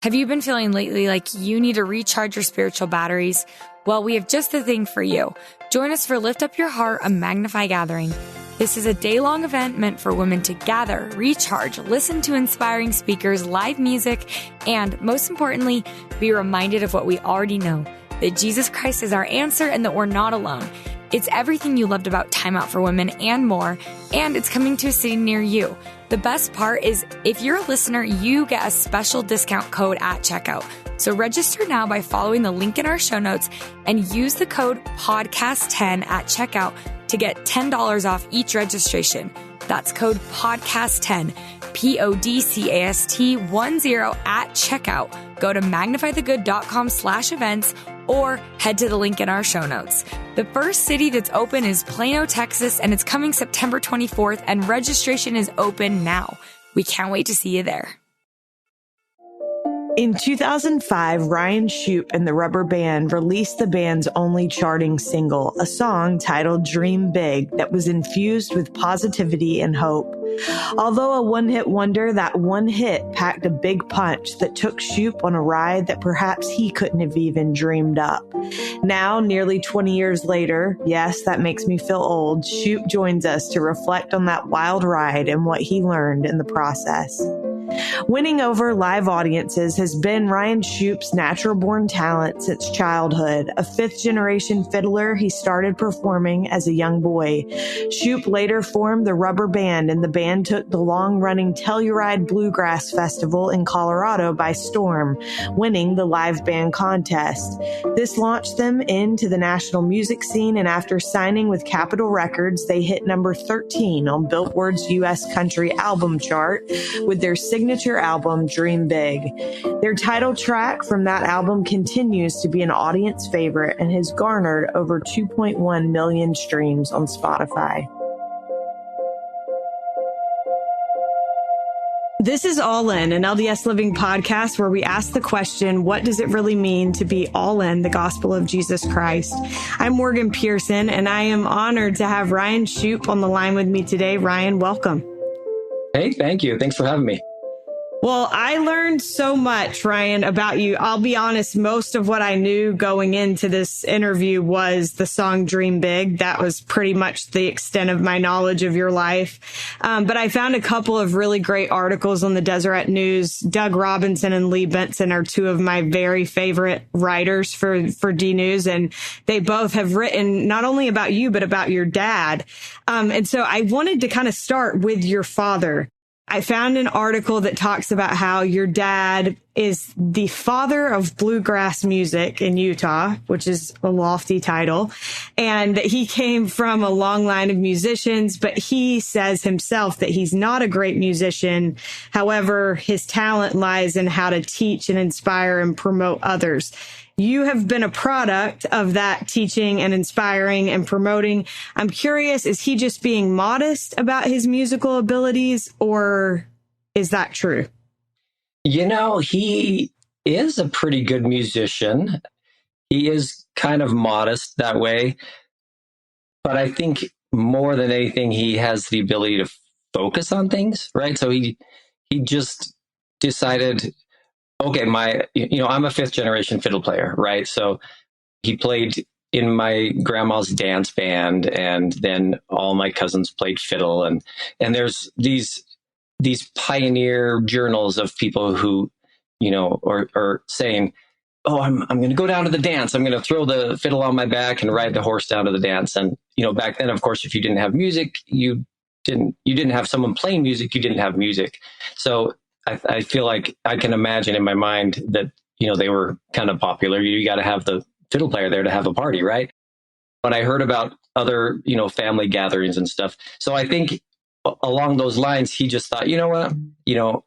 Have you been feeling lately like you need to recharge your spiritual batteries? Well, we have just the thing for you. Join us for Lift Up Your Heart, a Magnify gathering. This is a day-long event meant for women to gather, recharge, listen to inspiring speakers, live music, and most importantly, be reminded of what we already know, that Jesus Christ is our answer and that we're not alone. It's everything you loved about Time Out for Women and more, and it's coming to a city near you. The best part is if you're a listener, you get a special discount code at checkout. So register now by following the link in our show notes and use the code podcast10 at checkout to get $10 off each registration. That's code podcast10, PODCAST10 at checkout. Go to magnifythegood.com/events or head to the link in our show notes. The first city that's open is Plano, Texas, and it's coming September 24th, and registration is open now. We can't wait to see you there. In 2005, Ryan Shupe and the Rubber Band released the band's only charting single, a song titled Dream Big that was infused with positivity and hope. Although a one-hit wonder, that one hit packed a big punch that took Shupe on a ride that perhaps he couldn't have even dreamed up. Now, nearly 20 years later, yes, that makes me feel old, Shupe joins us to reflect on that wild ride and what he learned in the process. Winning over live audiences has been Ryan Shupe's natural-born talent since childhood. A fifth-generation fiddler, he started performing as a young boy. Shupe later formed the Rubber Band, and the band took the long-running Telluride Bluegrass Festival in Colorado by storm, winning the live band contest. This launched them into the national music scene, and after signing with Capitol Records, they hit number 13 on Billboard's U.S. Country Album Chart with their signature album, Dream Big. Their title track from that album continues to be an audience favorite and has garnered over 2.1 million streams on Spotify. This is All In, an LDS Living podcast where we ask the question, what does it really mean to be all in the gospel of Jesus Christ? I'm Morgan Pearson, and I am honored to have Ryan Shupe on the line with me today. Ryan, welcome. Hey, thank you. Thanks for having me. Well, I learned so much, Ryan, about you. I'll be honest, most of what I knew going into this interview was the song Dream Big. That was pretty much the extent of my knowledge of your life. But I found a couple of really great articles on the Deseret News. Doug Robinson and Lee Benson are two of my very favorite writers for D News, and they both have written not only about you, but about your dad. And so I wanted to kind of start with your father. I found an article that talks about how your dad is the father of bluegrass music in Utah, which is a lofty title. And he came from a long line of musicians, but he says himself that he's not a great musician. However, his talent lies in how to teach and inspire and promote others. You have been a product of that teaching and inspiring and promoting. I'm curious, is he just being modest about his musical abilities, or is that true? You know, he is a pretty good musician. He is kind of modest that way. But I think more than anything, he has the ability to focus on things, right? So he just decided, okay, I'm a fifth generation fiddle player, right? So he played in my grandma's dance band, and then all my cousins played fiddle. And there's these pioneer journals of people who, are saying, oh, I'm going to go down to the dance. I'm going to throw the fiddle on my back and ride the horse down to the dance. And, back then, of course, if you didn't have music, you didn't have someone playing music, you didn't have music. So I feel like I can imagine in my mind that, they were kind of popular. You got to have the fiddle player there to have a party, right? When I heard about other, family gatherings and stuff. So I think along those lines, he just thought, you know what,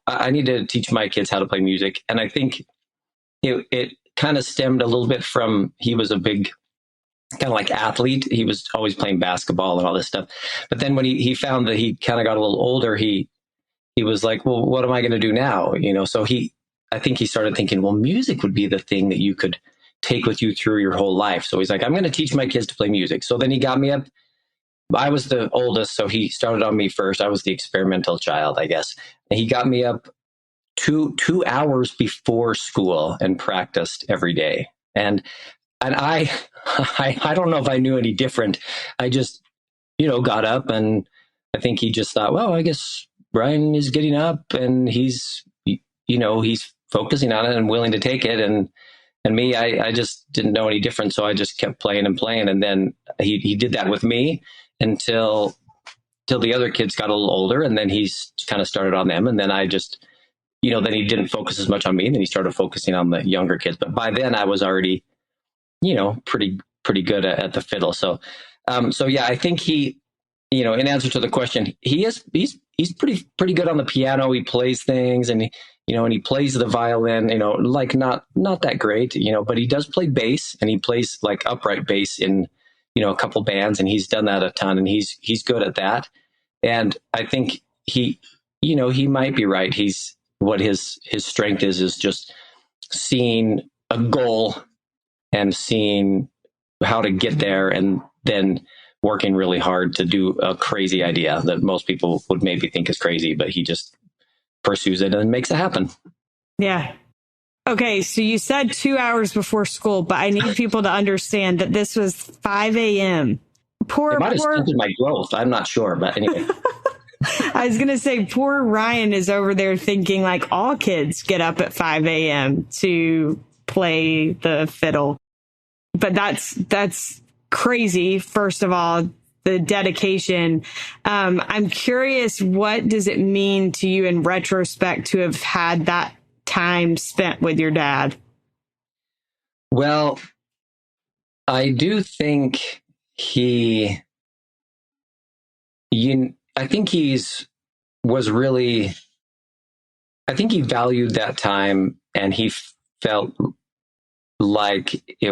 I need to teach my kids how to play music. And I think it kind of stemmed a little bit from, he was a big kind of like athlete. He was always playing basketball and all this stuff. But then when he found that he kind of got a little older, he was like, well, what am I going to do now? So I think he started thinking, well, music would be the thing that you could take with you through your whole life. So he's like, I'm going to teach my kids to play music. So then he got me up. I was the oldest, so he started on me first. I was the experimental child, I guess. And he got me up two hours before school and practiced every day. And I don't know if I knew any different. I just, got up, and I think he just thought, well, I guess Brian is getting up and he's focusing on it and willing to take it. And me, I just didn't know any different. So I just kept playing and playing. And then he did that with me until the other kids got a little older. And then he's kind of started on them. And then I just, then he didn't focus as much on me. And then he started focusing on the younger kids. But by then I was already, pretty good at the fiddle. So yeah, I think he, in answer to the question, he's pretty good on the piano. He plays things, and he plays the violin, like not that great, but he does play bass, and he plays like upright bass in, a couple bands, and he's done that a ton, and he's good at that. And I think he might be right. What his strength is just seeing a goal and seeing how to get there, and then working really hard to do a crazy idea that most people would maybe think is crazy, but he just pursues it and makes it happen. Yeah. Okay. So you said 2 hours before school, but I need people to understand that this was 5 a.m. It might have stunted my growth. I'm not sure, but anyway. I was going to say, poor Ryan is over there thinking like all kids get up at 5 a.m. to play the fiddle. But that's crazy. First of all, the dedication. I'm curious, what does it mean to you in retrospect to have had that time spent with your dad? Well, I do think I think he valued that time, and he felt like he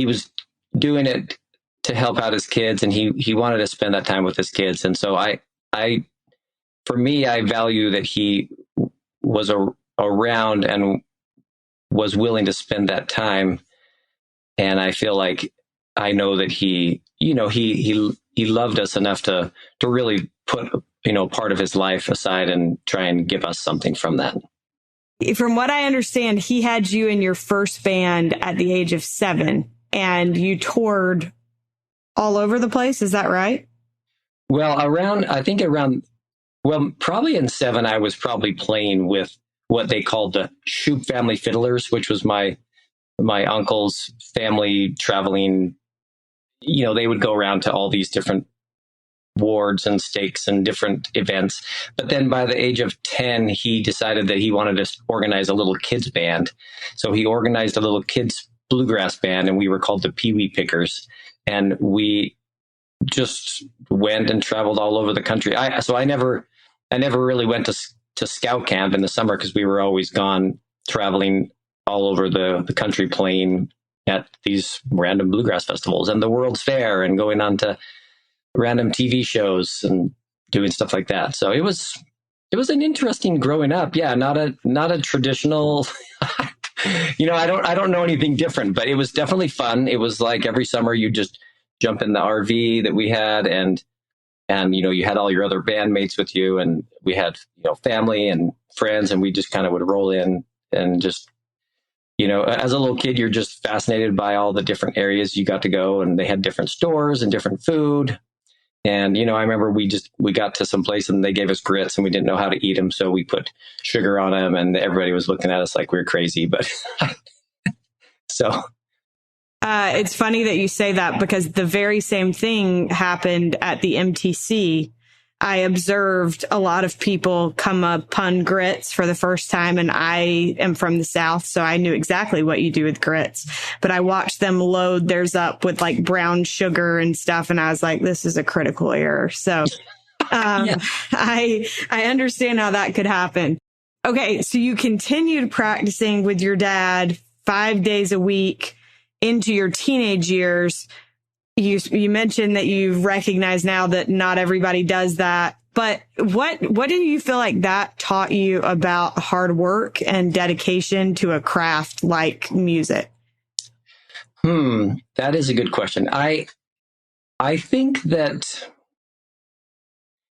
was doing it to help out his kids, and he wanted to spend that time with his kids. And so for me, I value that he was around and was willing to spend that time. And I feel like I know that he loved us enough to really put, part of his life aside and try and give us something from that. From what I understand, he had you in your first band at the age of 7, and you toured all over the place. Is that right? Well, probably in 7, I was probably playing with what they called the Shupe family fiddlers, which was my uncle's family traveling. They would go around to all these different wards and stakes and different events. But then by the age of 10, he decided that he wanted to organize a little kids band. So he organized a little kids bluegrass band, and we were called the Pee Wee Pickers. And we just went and traveled all over the country. I never really went to scout camp in the summer, because we were always gone traveling all over the country, playing at these random bluegrass festivals and the World's Fair, and going on to random TV shows and doing stuff like that. So it was an interesting growing up. Yeah, not a traditional. I don't know anything different, but it was definitely fun. It was like every summer you just jump in the RV that we had, and you had all your other bandmates with you, and we had family and friends, and we just kind of would roll in and just. As a little kid, you're just fascinated by all the different areas you got to go, and they had different stores and different food. And, I remember we got to some place and they gave us grits, and we didn't know how to eat them. So we put sugar on them, and everybody was looking at us like we were crazy. But so. It's funny that you say that, because the very same thing happened at the MTC. I observed a lot of people come upon grits for the first time, and I am from the South, so I knew exactly what you do with grits. But I watched them load theirs up with like brown sugar and stuff, and I was like, this is a critical error. So Yeah. I understand how that could happen. Okay, so you continued practicing with your dad 5 days a week into your teenage years. You mentioned that you recognize now that not everybody does that, but what do you feel like that taught you about hard work and dedication to a craft like music? That is a good question. I think that,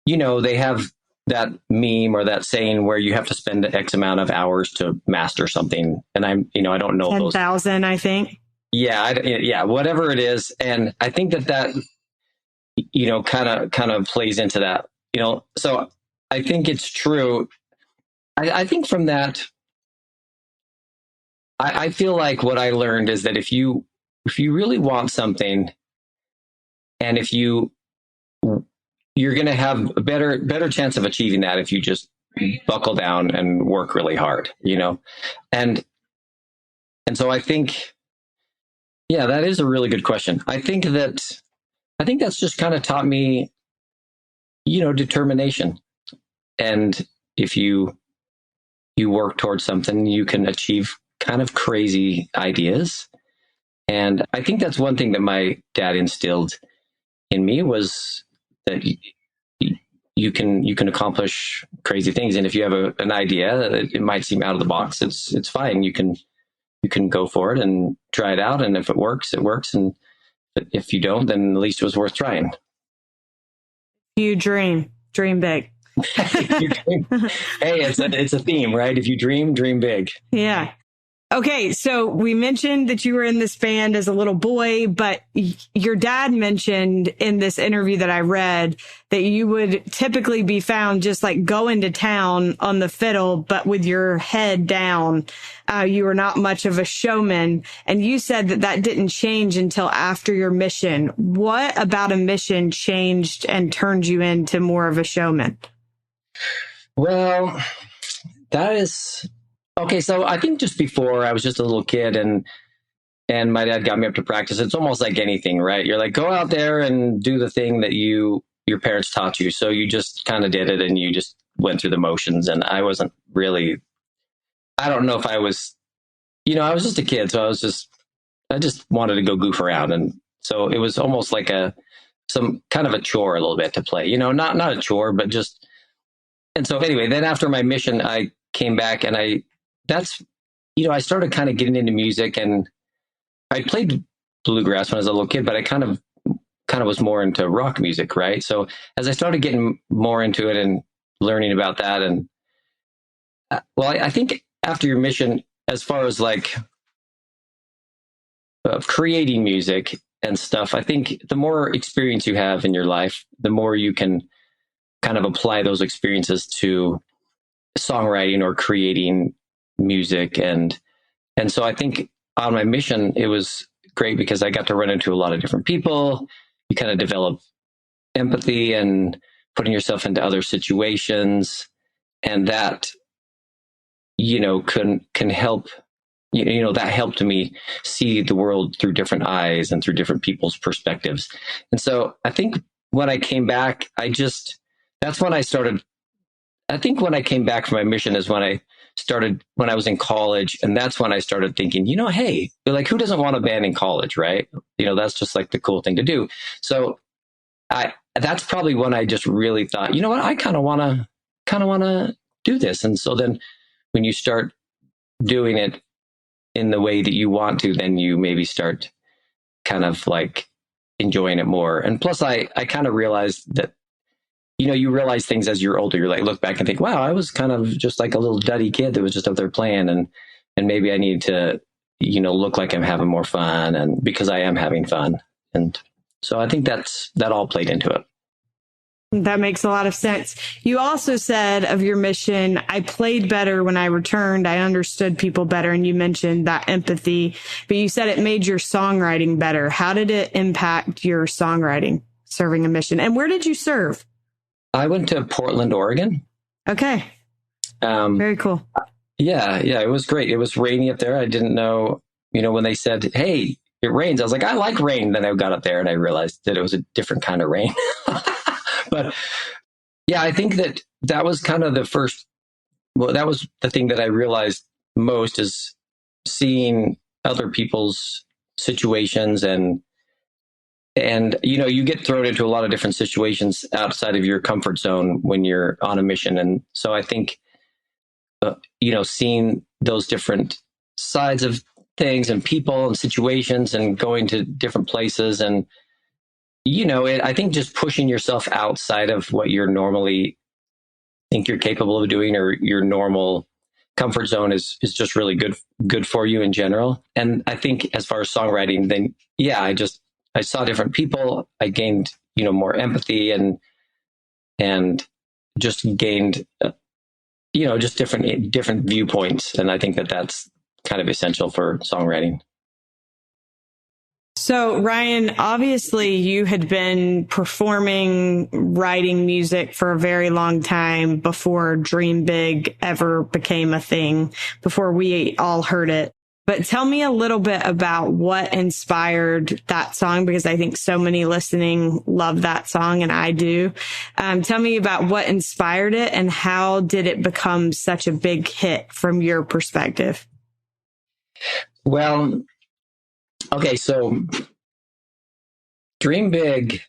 they have that meme or that saying where you have to spend X amount of hours to master something. And I don't know 10,000, I think. Yeah. Whatever it is. And I think that, kind of plays into that, so I think it's true. I think from that, I feel like what I learned is that if you really want something, and if you're going to have a better chance of achieving that if you just buckle down and work really hard, and so I think, yeah, that is a really good question. I think that's just kind of taught me, determination. And if you work towards something, you can achieve kind of crazy ideas. And I think that's one thing that my dad instilled in me, was that you can accomplish crazy things. And if you have an idea, it might seem out of the box. It's fine. You can go for it and try it out. And if it works, it works. And if you don't, then at least it was worth trying. You dream big. Hey, it's a theme, right? If you dream big. Yeah. Okay, so we mentioned that you were in this band as a little boy, but your dad mentioned in this interview that I read that you would typically be found just like going to town on the fiddle, but with your head down. You were not much of a showman, and you said that didn't change until after your mission. What about a mission changed and turned you into more of a showman? Well, that is... Okay, so I think just before, I was just a little kid, and my dad got me up to practice. It's almost like anything, right? You're like, go out there and do the thing that your parents taught you. So you just kind of did it, and you just went through the motions. And I wasn't really, I don't know if I was, I was just a kid. So I just wanted to go goof around. And so it was almost like some kind of a chore a little bit to play, not a chore, but just, and so anyway, then after my mission, I came back, and I started kind of getting into music, and I played bluegrass when I was a little kid, but I kind of was more into rock music, right? So as I started getting more into it and learning about that, and I think after your mission, as far as like creating music and stuff, I think the more experience you have in your life, the more you can kind of apply those experiences to songwriting or creating music. And so I think on my mission, it was great because I got to run into a lot of different people. You kind of develop empathy and putting yourself into other situations. And that, can help, that helped me see the world through different eyes and through different people's perspectives. And so I think when I came back, that's when I started. I think when I came back from my mission is when I was in college, and that's when I started thinking, hey, like, who doesn't want a band in college, right? That's just like the cool thing to do. So that's probably when I just really thought, you know what, I kind of want to do this. And so then when you start doing it in the way that you want to, then you maybe start kind of like enjoying it more. And plus I kind of realized that, you realize things as you're older. You're like, look back and think, wow, I was kind of just like a little duddy kid that was just up there playing, and maybe I need to, look like I'm having more fun, and because I am having fun. And so I think that all played into it. That makes a lot of sense. You also said of your mission, I played better when I returned. I understood people better. And you mentioned that empathy, but you said it made your songwriting better. How did it impact your songwriting, serving a mission? And where did you serve? I went to Portland, Oregon. Okay. Very cool. Yeah, it was great. It was rainy up there. I didn't know, when they said, hey, it rains, I was like, I like rain. Then I got up there and I realized that it was a different kind of rain. But yeah, I think that was kind of that was the thing that I realized most, is seeing other people's situations, and you get thrown into a lot of different situations outside of your comfort zone when you're on a mission. And so I think, seeing those different sides of things and people and situations and going to different places, and, I think just pushing yourself outside of what you're normally think you're capable of doing, or your normal comfort zone is just really good for you in general. And I think as far as songwriting, then yeah, I saw different people. I gained, more empathy and just gained, just different viewpoints. And I think that that's kind of essential for songwriting. So, Ryan, obviously you had been performing, writing music for a very long time before Dream Big ever became a thing, before we all heard it. But tell me a little bit about what inspired that song, because I think so many listening love that song, and I do. Tell me about what inspired it and how did it become such a big hit from your perspective? Well, okay, so Dream Big.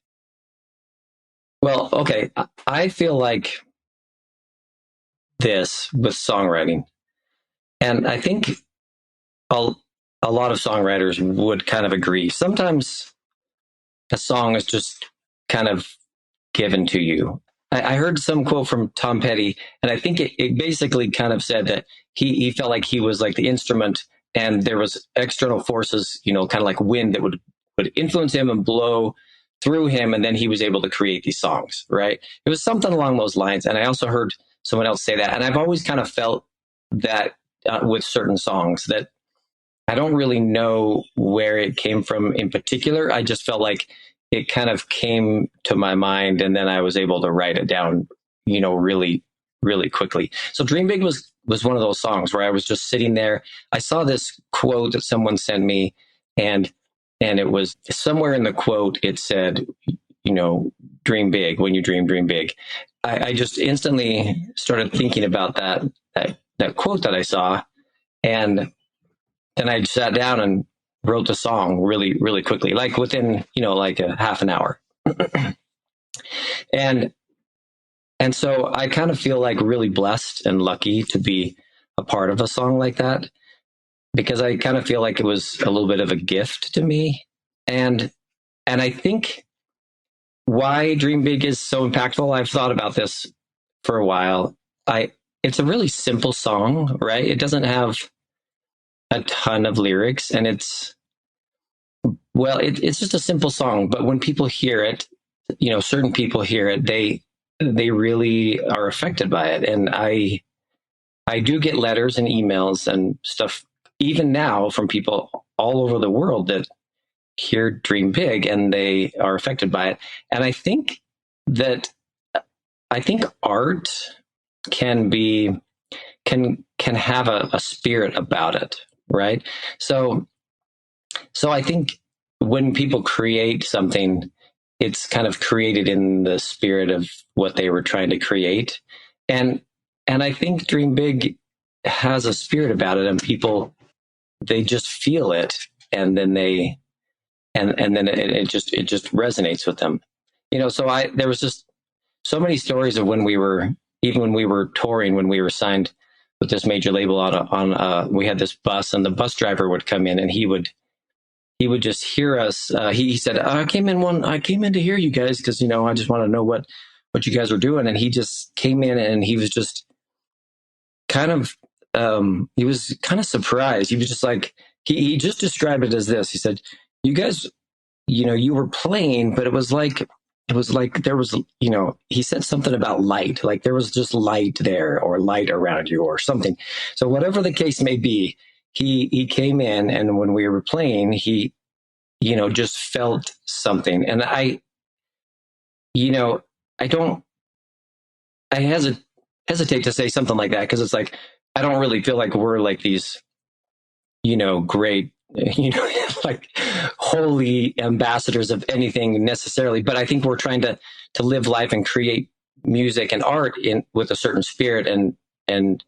Well, okay, I feel like this with songwriting, and I think a lot of songwriters would kind of agree. Sometimes a song is just kind of given to you. I heard some quote from Tom Petty, and I think it basically kind of said that he felt like he was like the instrument, and there was external forces, kind of like wind that would influence him and blow through him, and then he was able to create these songs, right? It was something along those lines. And I also heard someone else say that, and I've always kind of felt that with certain songs, that I don't really know where it came from in particular. I just felt like it kind of came to my mind, and then I was able to write it down, really, really quickly. So Dream Big was one of those songs where I was just sitting there. I saw this quote that someone sent me, and it was somewhere in the quote, it said, dream big. When you dream big. I just instantly started thinking about that quote that I saw, and then I sat down and wrote the song really, really quickly, like within, like a half an hour. and so I kind of feel like really blessed and lucky to be a part of a song like that, because I kind of feel like it was a little bit of a gift to me. And I think why Dream Big is so impactful, I've thought about this for a while. It's a really simple song, right? It doesn't have a ton of lyrics, and it's just a simple song. But when people hear it, certain people hear it, they really are affected by it. And I do get letters and emails and stuff even now from people all over the world that hear Dream Big and they are affected by it. And I think art can have a spirit about it, right? So I think when people create something, it's kind of created in the spirit of what they were trying to create. And I think Dream Big has a spirit about it, and people, they just feel it, and then then it just resonates with them. So there was just so many stories of when we were touring, when we were signed with this major label on we had this bus, and the bus driver would come in, and he would just hear us. He said, I came in to hear you guys, because, I just want to know what you guys were doing. And he just came in, and he was just kind of, he was kind of surprised. He was just like, he just described it as this. He said, you guys, you were playing, but it was like there was, he said something about light, like there was just light there, or light around you or something. So whatever the case may be, he came in, and when we were playing, he, just felt something. And I hesitate to say something like that, because it's like, I don't really feel like we're like these, great, like holy ambassadors of anything necessarily. But I think we're trying to live life and create music and art with a certain spirit, and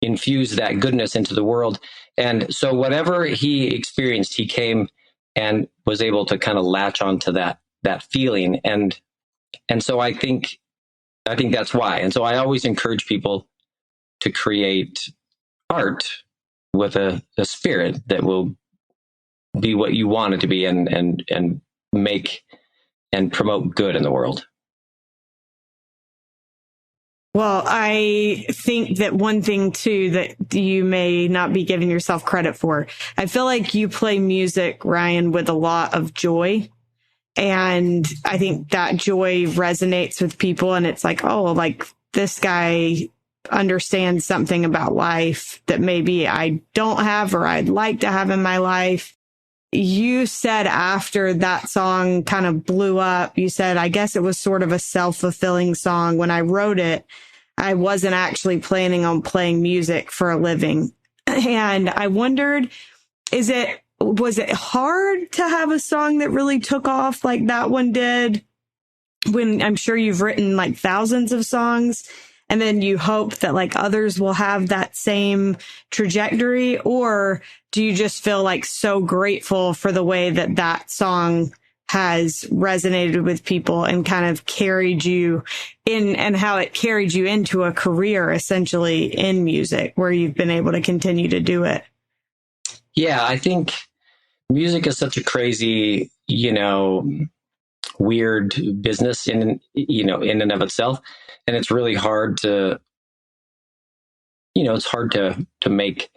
infuse that goodness into the world. And so whatever he experienced, he came and was able to kind of latch onto that feeling. And so I think that's why. And so I always encourage people to create art with a spirit that will be what you want it to be, and make and promote good in the world. Well, I think that one thing too that you may not be giving yourself credit for, I feel like you play music, Ryan, with a lot of joy. And I think that joy resonates with people. And it's like, oh, like this guy understands something about life that maybe I don't have or I'd like to have in my life. You said after that song kind of blew up, you said, I guess it was sort of a self-fulfilling song. When I wrote it, I wasn't actually planning on playing music for a living. And I wondered, was it hard to have a song that really took off like that one did? When I'm sure you've written like thousands of songs, and then you hope that like others will have that same trajectory? Or do you just feel like so grateful for the way that that song has resonated with people and kind of carried you in, and how it carried you into a career essentially in music where you've been able to continue to do it? Yeah, I think music is such a crazy, weird business in and of itself. And it's really hard to, it's hard to make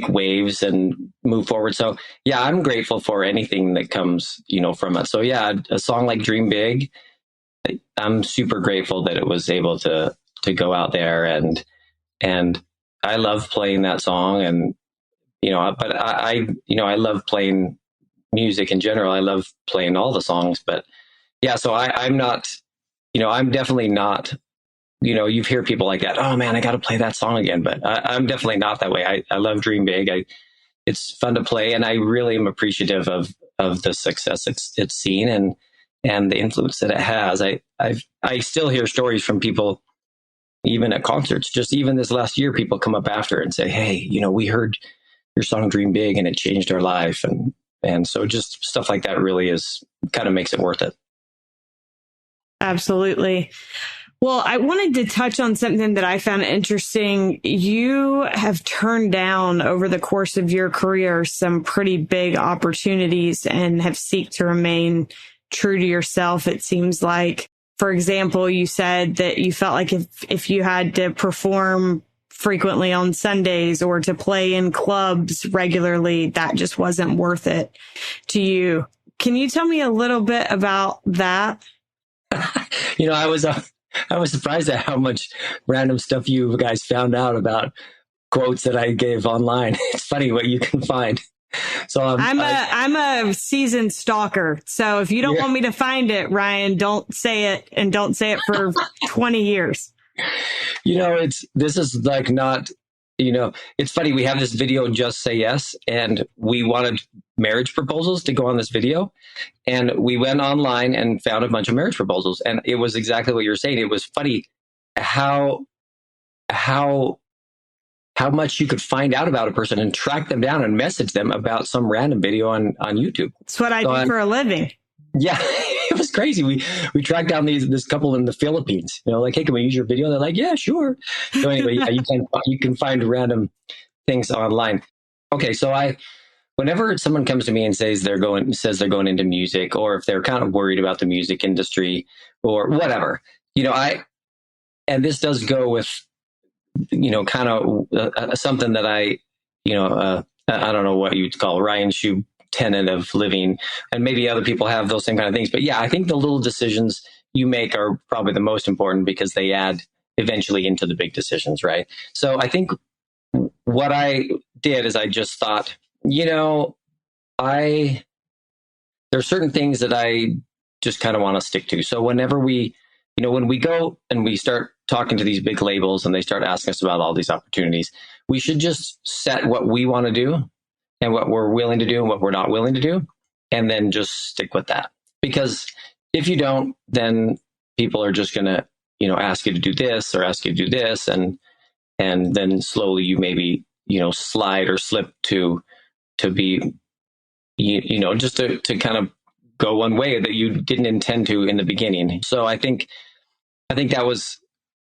waves and move forward. So yeah, I'm grateful for anything that comes, from it. So yeah, a song like Dream Big, I'm super grateful that it was able to go out there, and I love playing that song. And, but I love playing music in general. I love playing all the songs, but yeah, so I'm not, I'm definitely not, you hear people like that. Oh man, I got to play that song again. But I'm definitely not that way. I love Dream Big. It's fun to play, and I really am appreciative of the success it's seen and the influence that it has. I still hear stories from people, even at concerts, just even this last year, people come up after and say, hey, we heard your song Dream Big and it changed our life. And so just stuff like that really kind of makes it worth it. Absolutely. Well, I wanted to touch on something that I found interesting. You have turned down over the course of your career some pretty big opportunities and have sought to remain true to yourself. It seems like, for example, you said that you felt like if you had to perform frequently on Sundays or to play in clubs regularly, that just wasn't worth it to you. Can you tell me a little bit about that? I was surprised at how much random stuff you guys found out about quotes that I gave online. It's funny what you can find. So I'm a seasoned stalker. So if you don't want me to find it, Ryan, don't say it, and don't say it for 20 years. This is like not, it's funny. We have this video, Just Say Yes, and we wanted marriage proposals to go on this video. And we went online and found a bunch of marriage proposals. And it was exactly what you're saying. It was funny how much you could find out about a person and track them down and message them about some random video on YouTube. It's what I do for a living. Yeah, it was crazy. We tracked down this couple in the Philippines. Like, hey, can we use your video? They're like, yeah, sure. So anyway, yeah, you can find random things online. Okay, so whenever someone comes to me and says they're going into music, or if they're kind of worried about the music industry or whatever, and this does go with, kind of something that I don't know what you'd call Ryan Shupe tenet of living, and maybe other people have those same kind of things. But yeah, I think the little decisions you make are probably the most important because they add eventually into the big decisions, right? So I think what I did is I just thought, there's certain things that I just kind of want to stick to. So whenever when we go and we start talking to these big labels and they start asking us about all these opportunities, we should just set what we want to do and what we're willing to do and what we're not willing to do, and then just stick with that. Because if you don't, then people are just going to, ask you to do this or ask you to do this. And then slowly you maybe, slide or slip to be, just to kind of go one way that you didn't intend to in the beginning. So I think that was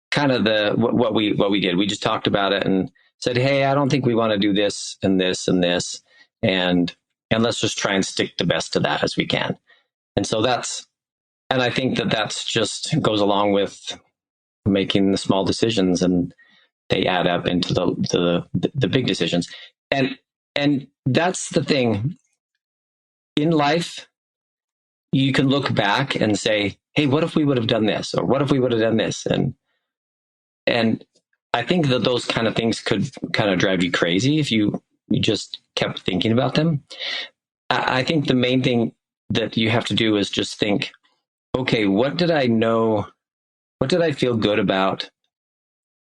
kind of what we did. We just talked about it and said, hey, I don't think we want to do this and this and this, and let's just try and stick the best to that as we can. And so I think that's just goes along with making the small decisions, and they add up into the big decisions. And that's the thing in life. You can look back and say, hey, what if we would have done this? Or what if we would have done this? And I think that those kind of things could kind of drive you crazy if you just kept thinking about them. I think the main thing that you have to do is just think, okay, what did I know? What did I feel good about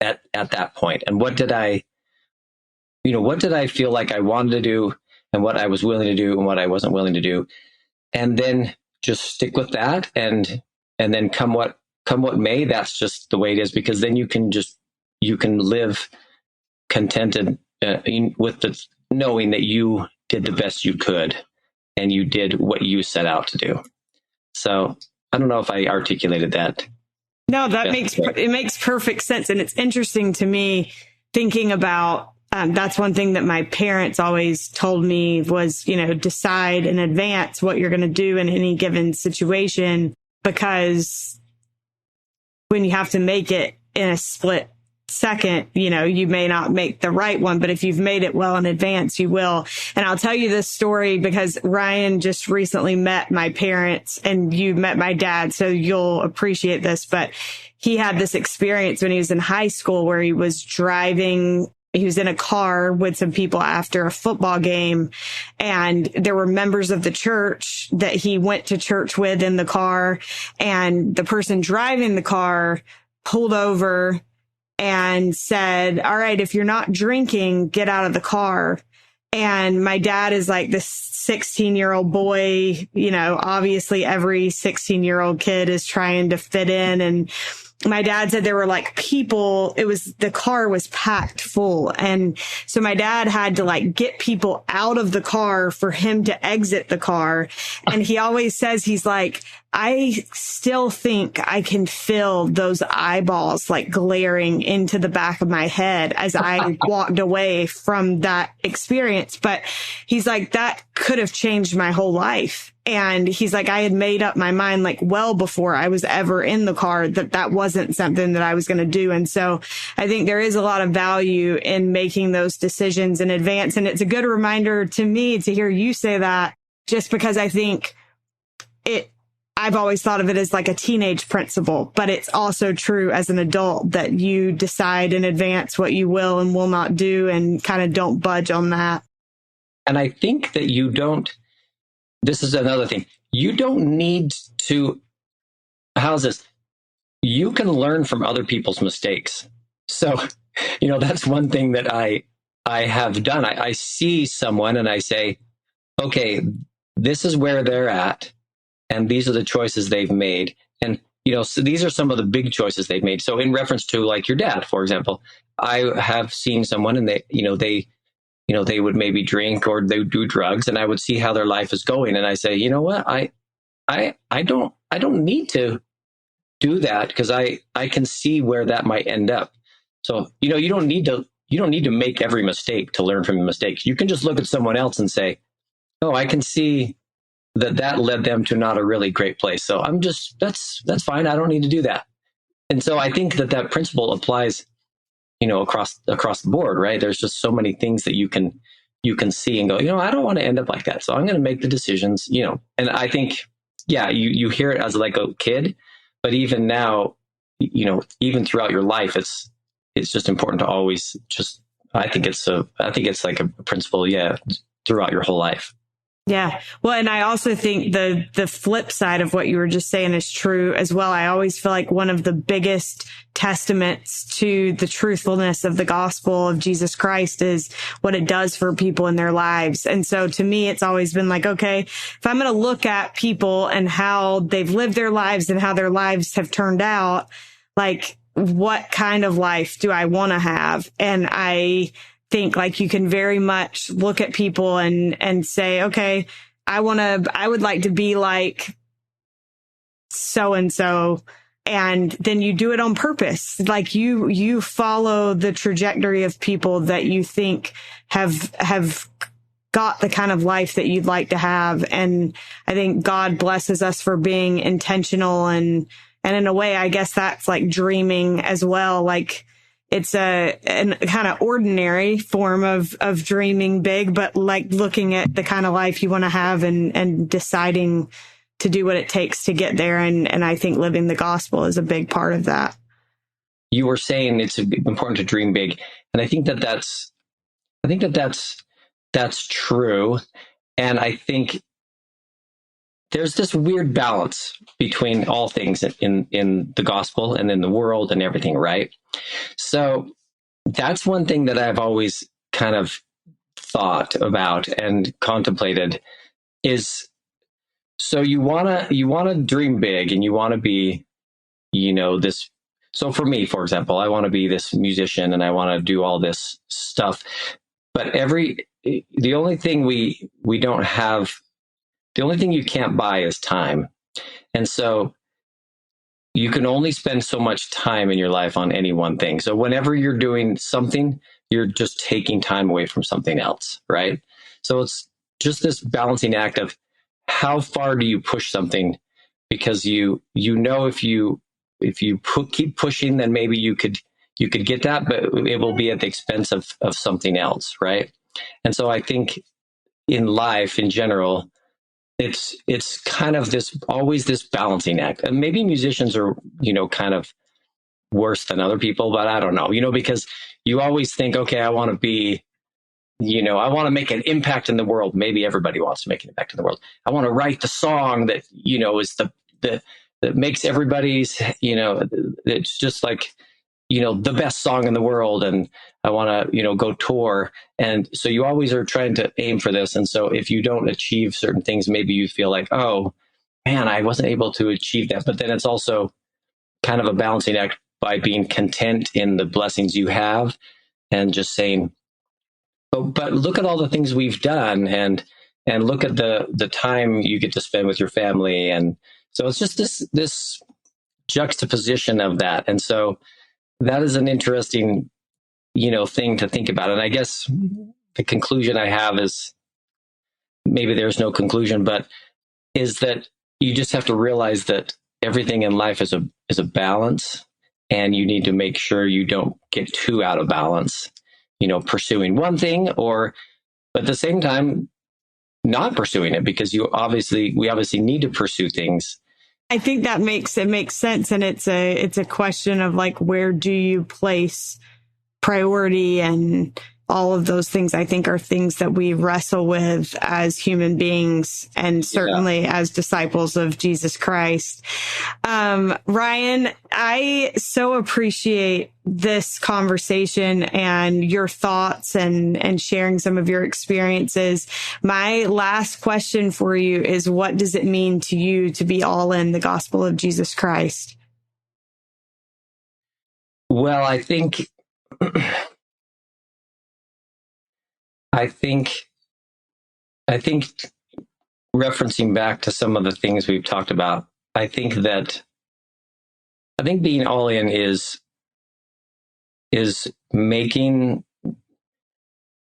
at that point? And what did I feel like I wanted to do, and what I was willing to do and what I wasn't willing to do? And then just stick with that. And then come what may, that's just the way it is, because then you can live contented with the knowing that you did the best you could and you did what you set out to do. So I don't know if I articulated that. No, it makes perfect sense. And it's interesting to me thinking about, that's one thing that my parents always told me was, decide in advance what you're going to do in any given situation, because when you have to make it in a split second, you may not make the right one, but if you've made it well in advance, you will. And I'll tell you this story because Ryan just recently met my parents and you met my dad, so you'll appreciate this. But he had this experience when he was in high school where he was driving. He was in a car with some people after a football game, and there were members of the church that he went to church with in the car. And the person driving the car pulled over and said, all right, if you're not drinking, get out of the car. And my dad is like this 16-year-old boy, obviously every 16-year-old kid is trying to fit in. And my dad said there were like people, the car was packed full. And so my dad had to like get people out of the car for him to exit the car. And he always says, he's like, I still think I can feel those eyeballs like glaring into the back of my head as I walked away from that experience. But he's like, that could have changed my whole life. And he's like, I had made up my mind like well before I was ever in the car that wasn't something that I was going to do. And so I think there is a lot of value in making those decisions in advance. And it's a good reminder to me to hear you say that, just because I think I've always thought of it as like a teenage principle, but it's also true as an adult that you decide in advance what you will and will not do and kind of don't budge on that. And I think that this is another thing. You don't need to, how's this? You can learn from other people's mistakes. So, that's one thing that I have done. I see someone and I say, okay, this is where they're at, and these are the choices they've made. And, so these are some of the big choices they've made. So in reference to like your dad, for example, I have seen someone and they would maybe drink or they would do drugs, and I would see how their life is going. And I say, you know what? I don't need to do that, because I can see where that might end up. So, you don't need to make every mistake to learn from the mistakes. You can just look at someone else and say, oh, I can see that led them to not a really great place. So that's fine. I don't need to do that. And so I think that principle applies, across the board, right? There's just so many things that you can see and go, I don't want to end up like that. So I'm going to make the decisions, and I think, yeah, you hear it as like a kid, but even now, even throughout your life, it's just important to always I think it's like a principle, yeah, throughout your whole life. Yeah. Well, and I also think the flip side of what you were just saying is true as well. I always feel like one of the biggest testaments to the truthfulness of the gospel of Jesus Christ is what it does for people in their lives. And so to me, it's always been like, okay, if I'm going to look at people and how they've lived their lives and how their lives have turned out, like, what kind of life do I want to have? And I think like you can very much look at people and say, okay, I would like to be like so-and-so. And then you do it on purpose. Like you follow the trajectory of people that you think have got the kind of life that you'd like to have. And I think God blesses us for being intentional and And in a way, I guess that's like dreaming as well. Like it's a kind of ordinary form of dreaming big, but like looking at the kind of life you want to have and deciding to do what it takes to get there. And I think living the gospel is a big part of that. You were saying it's important to dream big. And I think that's true. And I think there's this weird balance between all things in the gospel and in the world and everything, right? So that's one thing that I've always kind of thought about and contemplated is, so you want to dream big and you want to be, this. So for me, for example, I want to be this musician and I want to do all this stuff, but the only thing we don't have, the only thing you can't buy is time. And so you can only spend so much time in your life on any one thing. So whenever you're doing something, you're just taking time away from something else, right? So it's just this balancing act of how far do you push something? Because if you keep pushing, then maybe you could get that, but it will be at the expense of something else, right? And so I think in life in general, it's kind of always this balancing act. And maybe musicians are, kind of worse than other people, but I don't know, because you always think, okay, I want to be, I want to make an impact in the world. Maybe everybody wants to make an impact in the world. I want to write the song that, is that makes everybody's, it's just like, the best song in the world. And I want to, go tour. And so you always are trying to aim for this. And so if you don't achieve certain things, maybe you feel like, oh man, I wasn't able to achieve that. But then it's also kind of a balancing act by being content in the blessings you have and just saying, but look at all the things we've done and look at the time you get to spend with your family. And so it's just this juxtaposition of that. And so that is an interesting, thing to think about. And I guess the conclusion I have is, maybe there's no conclusion, but is that you just have to realize that everything in life is a balance, and you need to make sure you don't get too out of balance, pursuing one thing but at the same time not pursuing it, because we obviously need to pursue things. I think that makes sense. And it's a question of like, where do you place priority, and all of those things I think are things that we wrestle with as human beings, and certainly as disciples of Jesus Christ. Ryan, I so appreciate this conversation and your thoughts and sharing some of your experiences. My last question for you is, what does it mean to you to be all in the gospel of Jesus Christ? Well, I think referencing back to some of the things we've talked about, I think being all in is making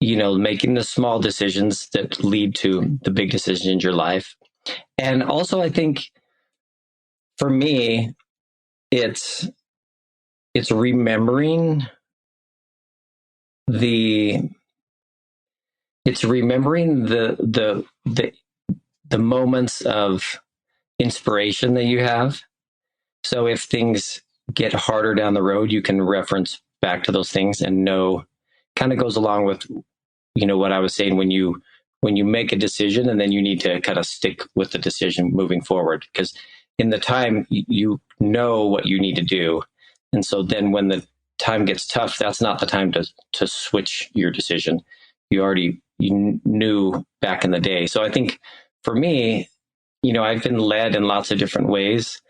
the small decisions that lead to the big decisions in your life. And also I think for me, it's remembering the moments of inspiration that you have. So if things get harder down the road, you can reference back to those things and know, kind of goes along with, what I was saying, when you make a decision and then you need to kind of stick with the decision moving forward, because in the time you know what you need to do. And so then when the time gets tough, that's not the time to switch your decision. You knew back in the day. So I think for me, I've been led in lots of different ways,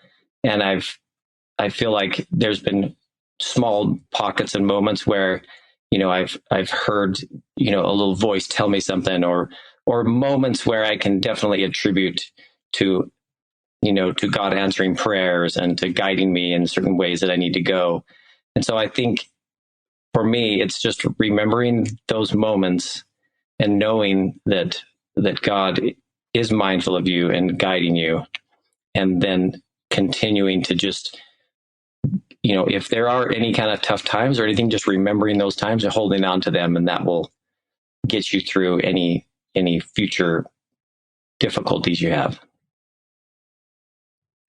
and I feel like there's been small pockets and moments where, I've heard, a little voice tell me something, or moments where I can definitely attribute to God answering prayers and to guiding me in certain ways that I need to go. And so I think for me, it's just remembering those moments and knowing that God is mindful of you and guiding you, and then continuing to just, if there are any kind of tough times or anything, just remembering those times and holding on to them, and that will get you through any future difficulties you have.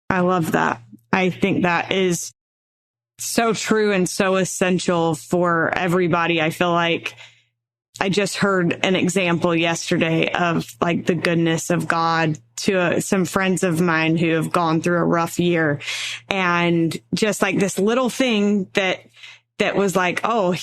I love that. I think that is so true and so essential for everybody. I feel like I just heard an example yesterday of like the goodness of God to some friends of mine who have gone through a rough year, and just like this little thing that was like, oh,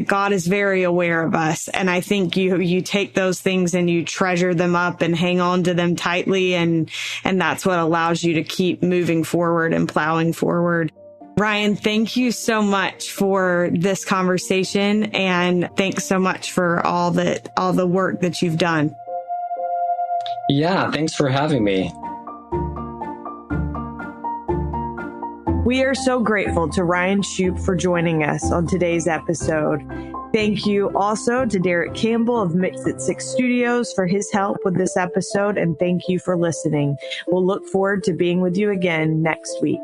God is very aware of us. And I think you take those things and you treasure them up and hang on to them tightly. And that's what allows you to keep moving forward and plowing forward. Ryan, thank you so much for this conversation, and thanks so much for all the work that you've done. Yeah, thanks for having me. We are so grateful to Ryan Shupe for joining us on today's episode. Thank you also to Derek Campbell of Mix It 6 Studios for his help with this episode, and thank you for listening. We'll look forward to being with you again next week.